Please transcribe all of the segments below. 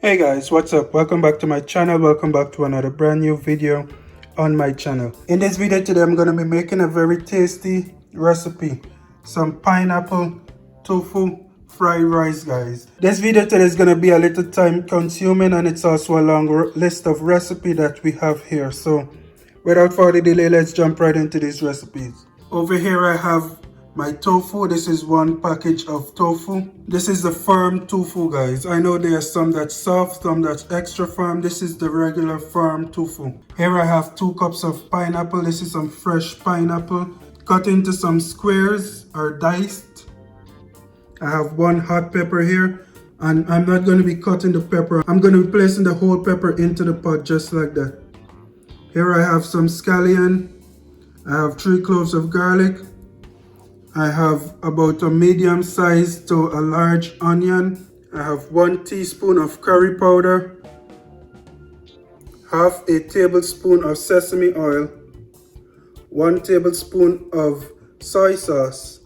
Hey guys, what's up? Welcome back to my channel. Welcome back to another brand new video on my channel. In this video today, I'm going to be making a very tasty recipe. Some pineapple tofu fried rice, guys. This video today is going to be a little time consuming, and it's also a long list of recipe that we have here. So without further delay, let's jump right into these recipes. Over here I have my tofu. This is one package of tofu. This is the firm tofu, guys. I know there are some that's soft, some that's extra firm. This is the regular firm tofu. Here I have 2 cups of pineapple. This is some fresh pineapple cut into some squares or diced. I have 1 hot pepper here, and I'm not going to be cutting the pepper. I'm going to be placing the whole pepper into the pot just like that. Here I have some scallion. I have 3 cloves of garlic. I have about a medium size to a large onion. I have 1 teaspoon of curry powder, half a tablespoon of sesame oil, 1 tablespoon of soy sauce,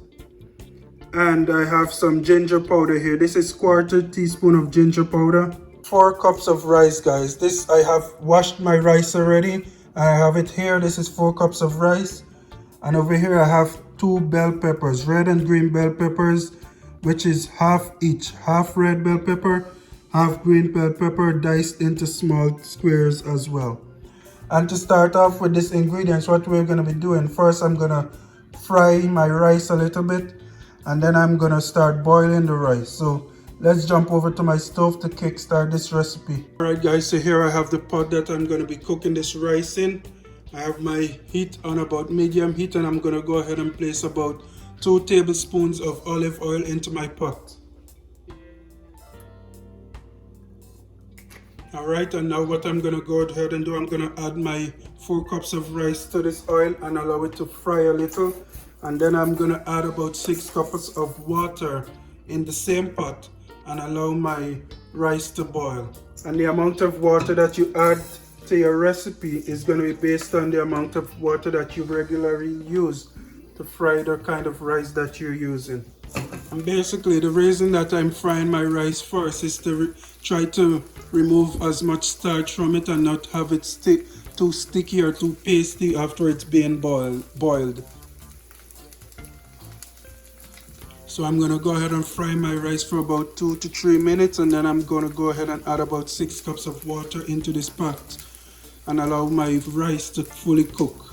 and I have some ginger powder here. This is 1/4 teaspoon of ginger powder. 4 cups of rice, guys. This I have washed my rice already. I have it here. This is 4 cups of rice. And over here I have 2 bell peppers, red and green bell peppers, which is half each. Half red bell pepper, half green bell pepper, diced into small squares as well. And to start off with these ingredients, what we're going to be doing, first I'm going to fry my rice a little bit, and then I'm going to start boiling the rice. So let's jump over to my stove to kickstart this recipe. Alright guys, so here I have the pot that I'm going to be cooking this rice in. I have my heat on about medium heat, and I'm going to go ahead and place about 2 tablespoons of olive oil into my pot. Alright, and now what I'm going to go ahead and do, I'm going to add my 4 cups of rice to this oil and allow it to fry a little. And then I'm going to add about 6 cups of water in the same pot and allow my rice to boil. And the amount of water that you add to your recipe is going to be based on the amount of water that you regularly use to fry the kind of rice that you're using. And basically the reason that I'm frying my rice first is to try to remove as much starch from it and not have it too sticky or too pasty after it's being boiled. So I'm going to go ahead and fry my rice for about 2 to 3 minutes, and then I'm going to go ahead and add about 6 cups of water into this pot and allow my rice to fully cook.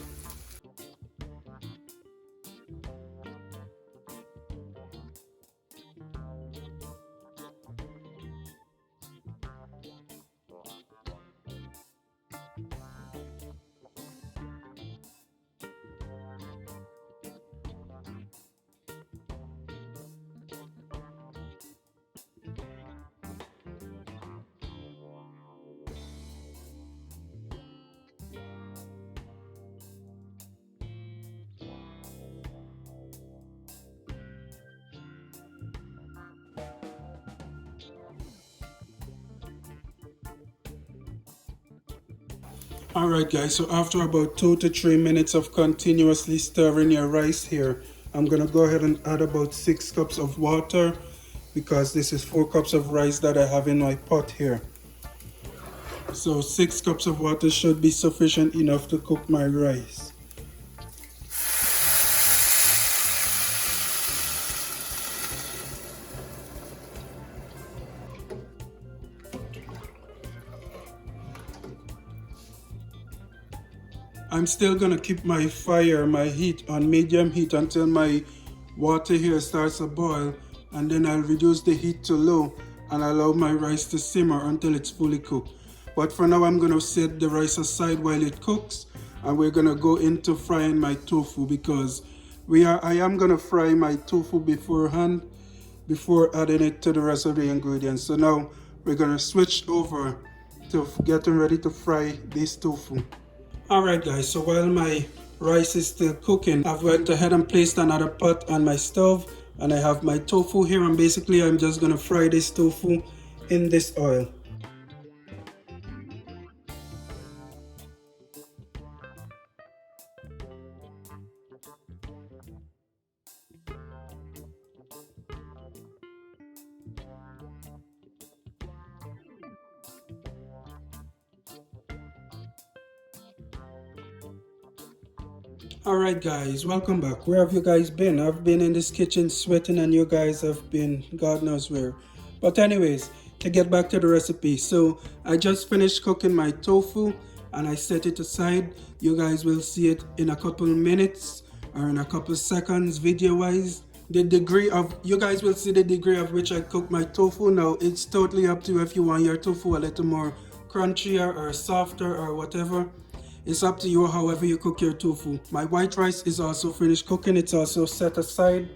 Alright guys, so after about 2 to 3 minutes of continuously stirring your rice here, I'm going to go ahead and add about 6 cups of water, because this is 4 cups of rice that I have in my pot here. So 6 cups of water should be sufficient enough to cook my rice. I'm still going to keep my heat on medium heat until my water here starts to boil, and then I'll reduce the heat to low and allow my rice to simmer until it's fully cooked. But for now I'm going to set the rice aside while it cooks, and we're going to go into frying my tofu, because I am going to fry my tofu beforehand before adding it to the rest of the ingredients. So now we're going to switch over to getting ready to fry this tofu. Alright guys, so while my rice is still cooking, I've went ahead and placed another pot on my stove, and I have my tofu here, and basically I'm just going to fry this tofu in this oil. Alright guys, welcome back. Where have you guys been? I've been in this kitchen sweating and you guys have been God knows where. But anyways, to get back to the recipe. So I just finished cooking my tofu and I set it aside. You guys will see it in a couple minutes or in a couple seconds video wise. The degree of, you guys will see the degree of which I cook my tofu. Now it's totally up to you if you want your tofu a little more crunchier or softer or whatever. It's up to you however you cook your tofu. My white rice is also finished cooking. It's also set aside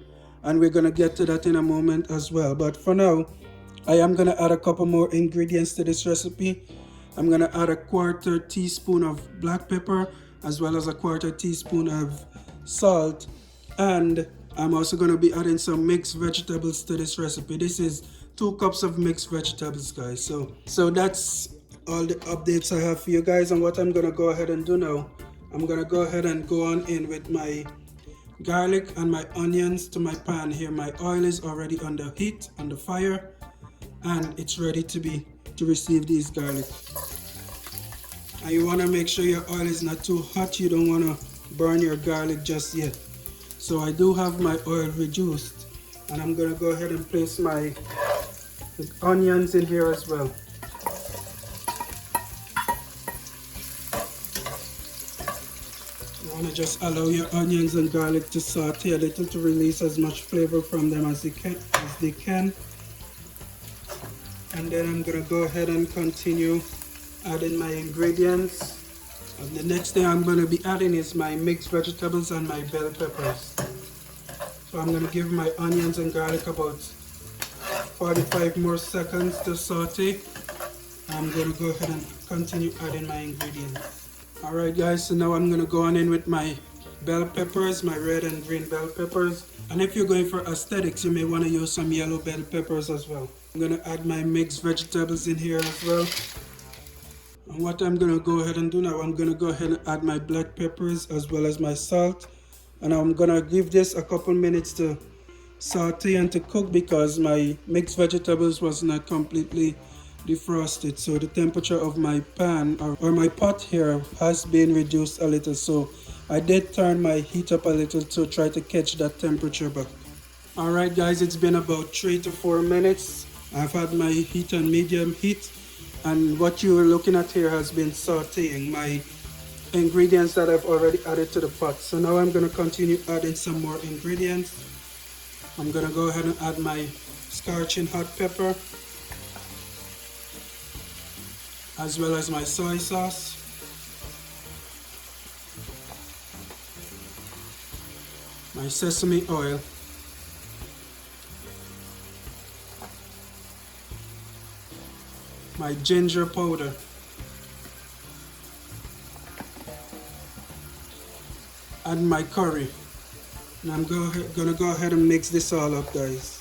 and we're going to get to that in a moment as well. But for now, I am going to add a couple more ingredients to this recipe. I'm going to add a 1/4 teaspoon of black pepper as well as a 1/4 teaspoon of salt. And I'm also going to be adding some mixed vegetables to this recipe. This is 2 cups of mixed vegetables, guys. So that's all the updates I have for you guys. And what I'm going to go ahead and do now, I'm going to go ahead and go on in with my garlic and my onions to my pan here. My oil is already on the heat, on the fire, and it's ready to receive these garlic. And you want to make sure your oil is not too hot. You don't want to burn your garlic just yet. So I do have my oil reduced, and I'm going to go ahead and place my onions in here as well. You want to just allow your onions and garlic to saute a little to release as much flavor from them as they can. And then I'm going to go ahead and continue adding my ingredients. And the next thing I'm going to be adding is my mixed vegetables and my bell peppers. So I'm going to give my onions and garlic about 45 more seconds to saute. I'm going to go ahead and continue adding my ingredients. Alright guys, so now I'm going to go on in with my bell peppers, my red and green bell peppers. And if you're going for aesthetics, you may want to use some yellow bell peppers as well. I'm going to add my mixed vegetables in here as well. And what I'm going to go ahead and do now, I'm going to go ahead and add my black peppers as well as my salt. And I'm going to give this a couple minutes to saute and to cook because my mixed vegetables was not completely defrosted. So the temperature of my pan or my pot here has been reduced a little. So I did turn my heat up a little to try to catch that temperature back. Alright guys, it's been about 3 to 4 minutes. I've had my heat on medium heat. And what you are looking at here has been sauteing my ingredients that I've already added to the pot. So now I'm going to continue adding some more ingredients. I'm going to go ahead and add my scorching hot pepper, as well as my soy sauce, my sesame oil, my ginger powder, and my curry. And I'm gonna go ahead and mix this all up, guys.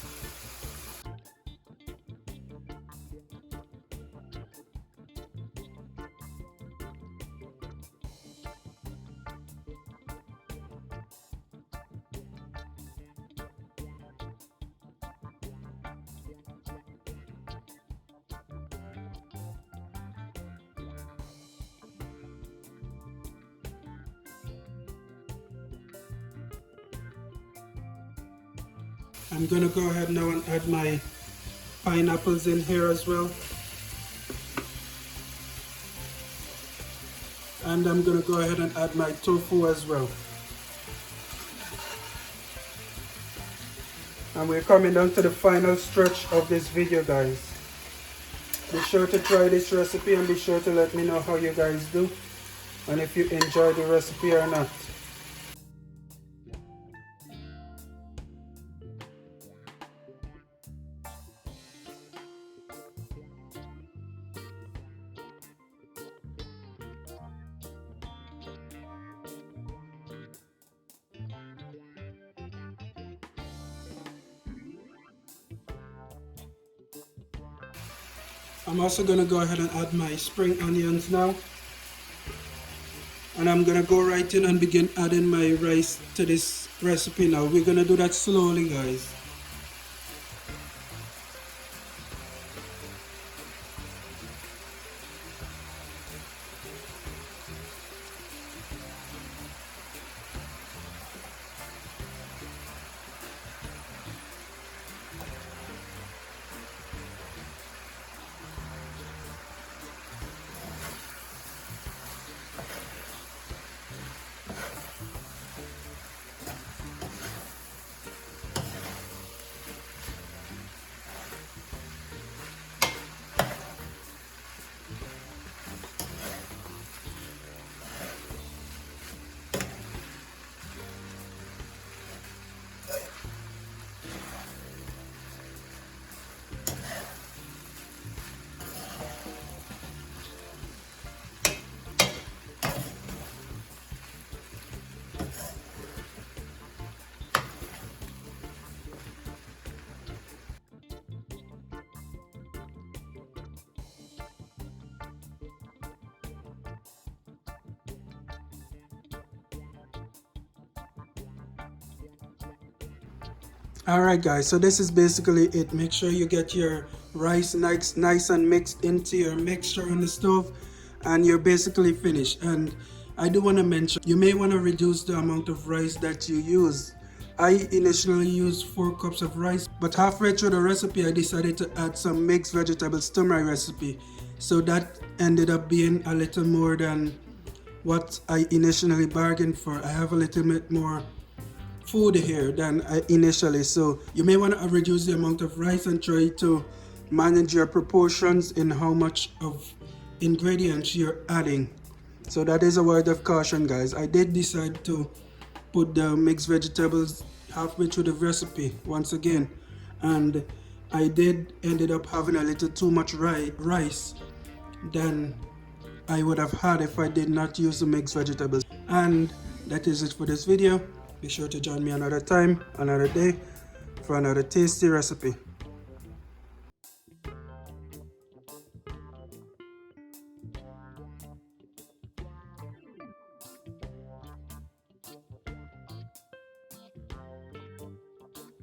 I'm gonna go ahead now and add my pineapples in here as well. And I'm gonna go ahead and add my tofu as well. And we're coming down to the final stretch of this video, guys. Be sure to try this recipe and be sure to let me know how you guys do and if you enjoy the recipe or not. I'm also going to go ahead and add my spring onions now. And I'm going to go right in and begin adding my rice to this recipe now. We're going to do that slowly, guys. Alright guys, so this is basically it. Make sure you get your rice nice and mixed into your mixture on the stove, and you're basically finished. And I do want to mention, you may want to reduce the amount of rice that you use. I initially used 4 cups of rice, but halfway through the recipe I decided to add some mixed vegetable stir fry recipe. So that ended up being a little more than what I initially bargained for. I have a little bit more food here than initially, so you may want to reduce the amount of rice and try to manage your proportions in how much of ingredients you're adding. So that is a word of caution guys. I did decide to put the mixed vegetables halfway through the recipe once again, and I did ended up having a little too much rice than I would have had if I did not use the mixed vegetables. And that is it for this video. Be sure to join me another time, another day, for another tasty recipe.